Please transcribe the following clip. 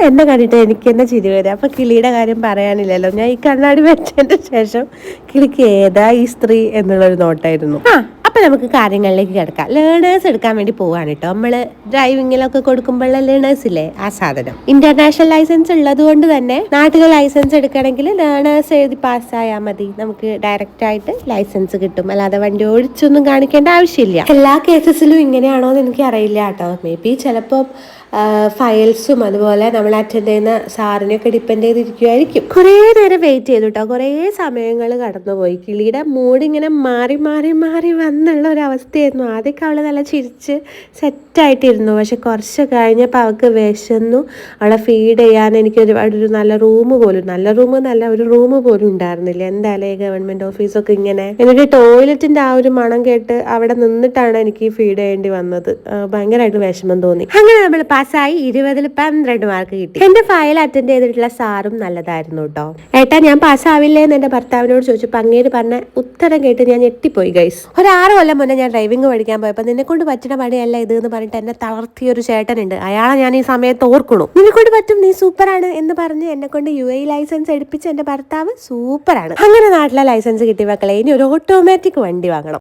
എന്നെ കണ്ടിട്ട് എനിക്ക് തന്നെ ചിരി വരും. അപ്പൊ കിളിയുടെ കാര്യം പറയാനില്ലല്ലോ. ഞാൻ ഈ കണ്ണാടി വെച്ചതിന് ശേഷം കിളിക്ക് ഏതാ ഈ സ്ത്രീ എന്നുള്ളൊരു നോട്ടായിരുന്നു. അപ്പൊ നമുക്ക് കാര്യങ്ങളിലേക്ക് കിടക്കാം. ലേണേഴ്സ് എടുക്കാൻ വേണ്ടി പോവാണ് കേട്ടോ. നമ്മള് ഡ്രൈവിങ്ങിലൊക്കെ കൊടുക്കുമ്പോഴുള്ള ലേണേഴ്സ് ഇല്ലേ, ആ സാധനം. ഇന്റർനാഷണൽ ലൈസൻസ് ഉള്ളത് കൊണ്ട് തന്നെ നാട്ടിലെ ലൈസൻസ് എടുക്കണമെങ്കിൽ ലേണേഴ്സ് എഴുതി പാസ്സായാൽ മതി. നമുക്ക് ഡയറക്റ്റ് ആയിട്ട് ലൈസൻസ് കിട്ടും. അല്ലാതെ വണ്ടി ഓടിച്ചൊന്നും കാണിക്കേണ്ട ആവശ്യമില്ല. എല്ലാ കേസസിലും ഇങ്ങനെയാണോ എന്ന് എനിക്ക് അറിയില്ല കേട്ടോ. മേ ബി ചിലപ്പോൾ ഫയൽസും അതുപോലെ നമ്മൾ അറ്റൻഡ് ചെയ്യുന്ന സാറിനെയൊക്കെ ഡിപ്പെൻഡ് ചെയ്തിരിക്കുമായിരിക്കും. കുറേ നേരം വെയിറ്റ് ചെയ്തു കേട്ടോ. കുറേ സമയങ്ങൾ കടന്നുപോയി. കിളിയുടെ മൂഡ് ഇങ്ങനെ മാറി മാറി മാറി വന്നുള്ള ഒരു അവസ്ഥയായിരുന്നു. ആദ്യമൊക്കെ അവൾ നല്ല ചിരിച്ച് സെറ്റായിട്ടിരുന്നു. പക്ഷെ കുറച്ച് കഴിഞ്ഞപ്പോൾ അവൾക്ക് വിശന്നു. അവളെ ഫീഡ് ചെയ്യാൻ എനിക്ക് ഒരുപാടൊരു നല്ല റൂം ഒരു റൂം പോലും ഉണ്ടായിരുന്നില്ല. എന്തായാലും ഗവൺമെന്റ് ഓഫീസൊക്കെ ഇങ്ങനെ. എനിക്ക് ടോയ്ലറ്റിന്റെ ആ ഒരു മണം കേട്ട് അവിടെ നിന്നിട്ടാണ് എനിക്ക് ഫീഡ് ചെയ്യേണ്ടി വന്നത്. ഭയങ്കരമായിട്ട് വിഷമം തോന്നി. അങ്ങനെ നമ്മൾ പാസ്സായി. 20ൽ 12 മാർക്ക് കിട്ടി. എന്റെ ഫയൽ അറ്റൻഡ് ചെയ്തിട്ടുള്ള സാറും നല്ലതായിരുന്നു കേട്ടോ. ഏട്ടാ ഞാൻ പാസ്സാവില്ലേ എന്ന് എന്റെ ഭർത്താവിനോട് ചോദിച്ചപ്പോൾ അങ്ങേര് പറഞ്ഞ ഉത്തരം കേട്ട് ഞാൻ ഞെട്ടിപ്പോയി ഗൈസ്. ഒരു 6 കൊല്ലം മുന്നേ ഞാൻ ഡ്രൈവിംഗ് പഠിക്കാൻ പോയപ്പോൾ നിന്നെ കൊണ്ട് പറ്റുന്ന പണിയല്ല ഇത് എന്ന് പറഞ്ഞിട്ട് എന്നെ തളർത്തിയ ഒരു ചേട്ടനുണ്ട്. അയാളെ ഞാൻ ഈ സമയത്ത് ഓർക്കണു. നിന്നെ കൊണ്ട് പറ്റും, നീ സൂപ്പറാണ് എന്ന് പറഞ്ഞ് എന്നെ കൊണ്ട് UAE ലൈസൻസ് എടുപ്പിച്ച് എന്റെ ഭർത്താവ് സൂപ്പറാണ്. അങ്ങനെ നാട്ടിലെ ലൈസൻസ് കിട്ടി മക്കളെ. ഇനി ഒരു ഓട്ടോമാറ്റിക് വണ്ടി വാങ്ങണം.